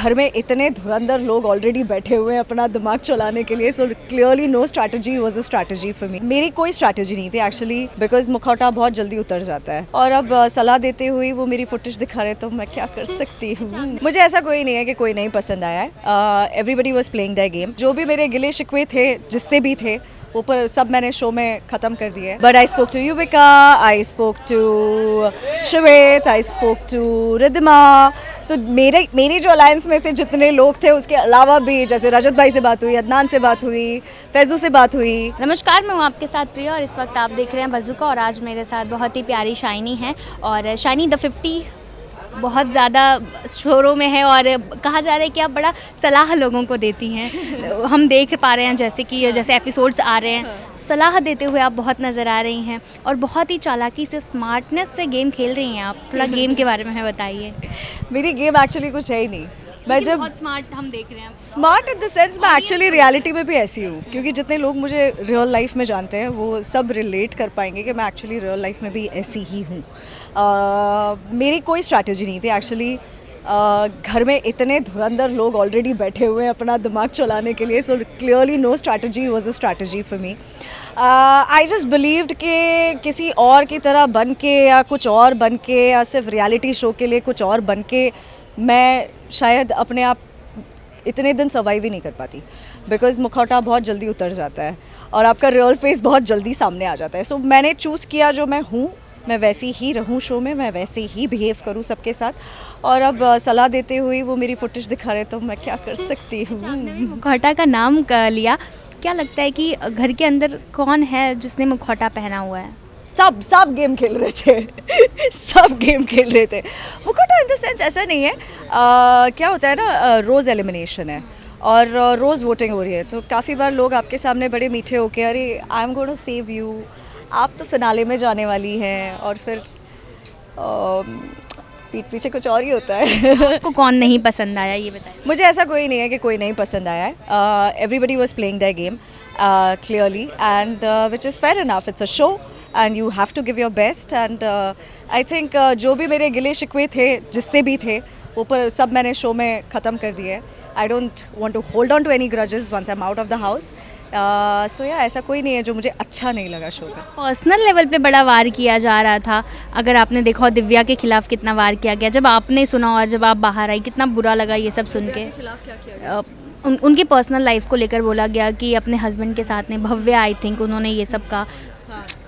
घर में इतने धुरंधर लोग ऑलरेडी बैठे हुए हैं अपना दिमाग चलाने के लिए, so clearly no strategy was a strategy for me. मेरी कोई स्ट्रैटेजी नहीं थी एक्चुअली, बिकॉज मुखौटा बहुत जल्दी उतर जाता है। और अब सलाह देते हुए वो मेरी फुटेज दिखा रहे तो मैं क्या कर सकती हूँ। मुझे ऐसा कोई नहीं है कि कोई नहीं पसंद आया है। Everybody was playing that game. जो भी मेरे गिले शिकवे थे जिससे भी थे ऊपर सब मैंने शो में ख़त्म कर दिया है। But I spoke to Yuvika, I spoke to Shweta, I spoke to Riddhima. तो मेरी जो अलायंस में से जितने लोग थे उसके अलावा भी, जैसे रजत भाई से बात हुई, अदनान से बात हुई, फैजू से बात हुई। नमस्कार, मैं हूँ आपके साथ प्रिया और इस वक्त आप देख रहे हैं बज़ुका। और आज मेरे साथ बहुत ही प्यारी शाइनी है। और शाइनी द 50 बहुत ज़्यादा शोरों में है और कहा जा रहा है कि आप बड़ा सलाह लोगों को देती हैं। हम देख पा रहे हैं जैसे एपिसोड्स आ रहे हैं, सलाह देते हुए आप बहुत नज़र आ रही हैं और बहुत ही चालाकी से, स्मार्टनेस से गेम खेल रही हैं आप। थोड़ा गेम के बारे में हमें बताइए। मेरी गेम एक्चुअली कुछ है ही नहीं। मैं जब बहुत स्मार्ट हम देख रहे हैं, स्मार्ट इन द सेंस मैं एक्चुअली रियलिटी में भी ऐसी हूँ, क्योंकि जितने लोग मुझे रियल लाइफ में जानते हैं वो सब रिलेट कर पाएंगे कि मैं एक्चुअली रियल लाइफ में भी ऐसी ही हूँ। मेरी कोई स्ट्रैटेजी नहीं थी एक्चुअली। घर में इतने धुरंधर लोग ऑलरेडी बैठे हुए हैं अपना दिमाग चलाने के लिए, so clearly no strategy was a strategy for me. I just believed कि किसी और की तरह बन के या कुछ और बन के या सिर्फ रियलिटी शो के लिए कुछ और बन के मैं शायद अपने आप इतने दिन सर्वाइव ही नहीं कर पाती, बिकॉज मुखौटा बहुत जल्दी उतर जाता है और आपका रियल फेस बहुत जल्दी सामने आ जाता है। सो मैंने चूज़ किया जो मैं हूँ, मैं वैसी ही रहूँ शो में, मैं वैसे ही बिहेव करूँ सबके साथ। और अब सलाह देते हुए वो मेरी फुटेज दिखा रहे तो मैं क्या कर सकती हूँ। आपने भी मुखौटा का नाम लिया, क्या लगता है कि घर के अंदर कौन है जिसने मुखौटा पहना हुआ है? सब गेम खेल रहे थे सब गेम खेल रहे थे। मुखौटा इन द सेंस ऐसा नहीं है। क्या होता है ना, रोज़ एलिमिनेशन है और रोज़ वोटिंग हो रही है, तो काफ़ी बार लोग आपके सामने बड़े मीठे होके अरे I am going to save you, आप तो फिनाले में जाने वाली हैं, और फिर पीठ पीछे कुछ और ही होता है। आपको कौन नहीं पसंद आया ये बताइए। मुझे ऐसा कोई नहीं है कि कोई नहीं पसंद आया है। Everybody was playing that game clearly and which is fair enough. It's a show and you have to give your best and I think जो भी मेरे गिले शिकवे थे जिससे भी थे ऊपर सब मैंने शो में ख़त्म कर दिए। I don't want to hold on to any grudges once I'm out of the house. So yeah, ऐसा कोई नहीं है जो मुझे अच्छा नहीं लगा शो में। पर्सनल लेवल पे बड़ा वार किया जा रहा था, अगर आपने देखा हो दिव्या के खिलाफ कितना वार किया गया, जब आपने सुना और जब आप बाहर आई कितना बुरा लगा ये सब सुन के। खिलाफ क्या किया गया? उनकी पर्सनल लाइफ को लेकर बोला गया कि अपने हस्बैंड के साथ ने, भव्या आई थिंक उन्होंने ये सब कहा।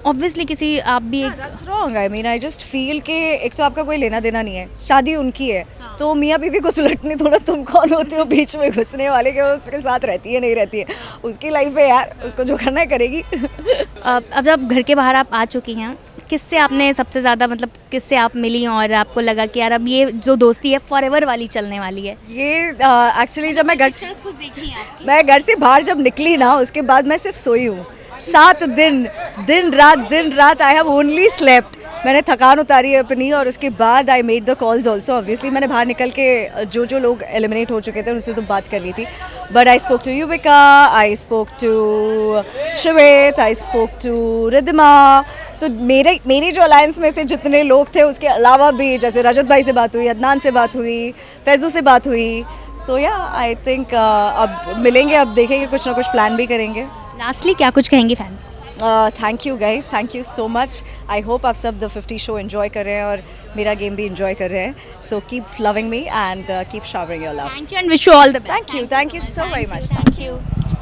ऑब्वियसली किसी आप भी एक That's wrong. I mean, I just feel कि एक तो आपका कोई लेना देना नहीं है, शादी उनकी है, तो मियाँ बीवी को सुलटने थोड़ा तुम कौन होते हो बीच में घुसने वाले कि वो उसके साथ रहती है नहीं रहती है, उसकी लाइफ है यार, उसको जो करना है करेगी। अब जब घर के बाहर आप आ चुकी हैं, किससे आपने सबसे ज़्यादा मतलब किससे आप मिली और आपको लगा कि यार अब ये जो दोस्ती है फॉरएवर वाली चलने वाली है? ये एक्चुअली जब मैं कुछ देखी हैं आपकी? मैं घर से बाहर जब निकली ना, उसके बाद मैं सिर्फ सोई हूँ 7 दिन रात। I have only slept. मैंने थकान उतारी है अपनी और उसके बाद I made the calls also. Obviously मैंने बाहर निकल के जो लोग एलिमिनेट हो चुके थे उनसे तो बात कर ली थी, but I spoke to Yuvika, I spoke to Shweta, I spoke to Riddhima. तो मेरी जो अलायंस में से जितने लोग थे उसके अलावा भी, जैसे रजत भाई से बात हुई, अदनान से बात हुई, फैजू से बात हुई। सो या आई थिंक अब मिलेंगे, अब देखेंगे, कुछ ना कुछ प्लान भी करेंगे। लास्टली क्या कुछ कहेंगी फैंस को? Thank you guys, thank you so much. I hope आप सब द 50 शो एंजॉय कर रहे हैं और मेरा गेम भी एंजॉय कर रहे हैं। So keep loving me and keep showering your love. Thank you and wish you all the best. Thank you so very much. Thank you.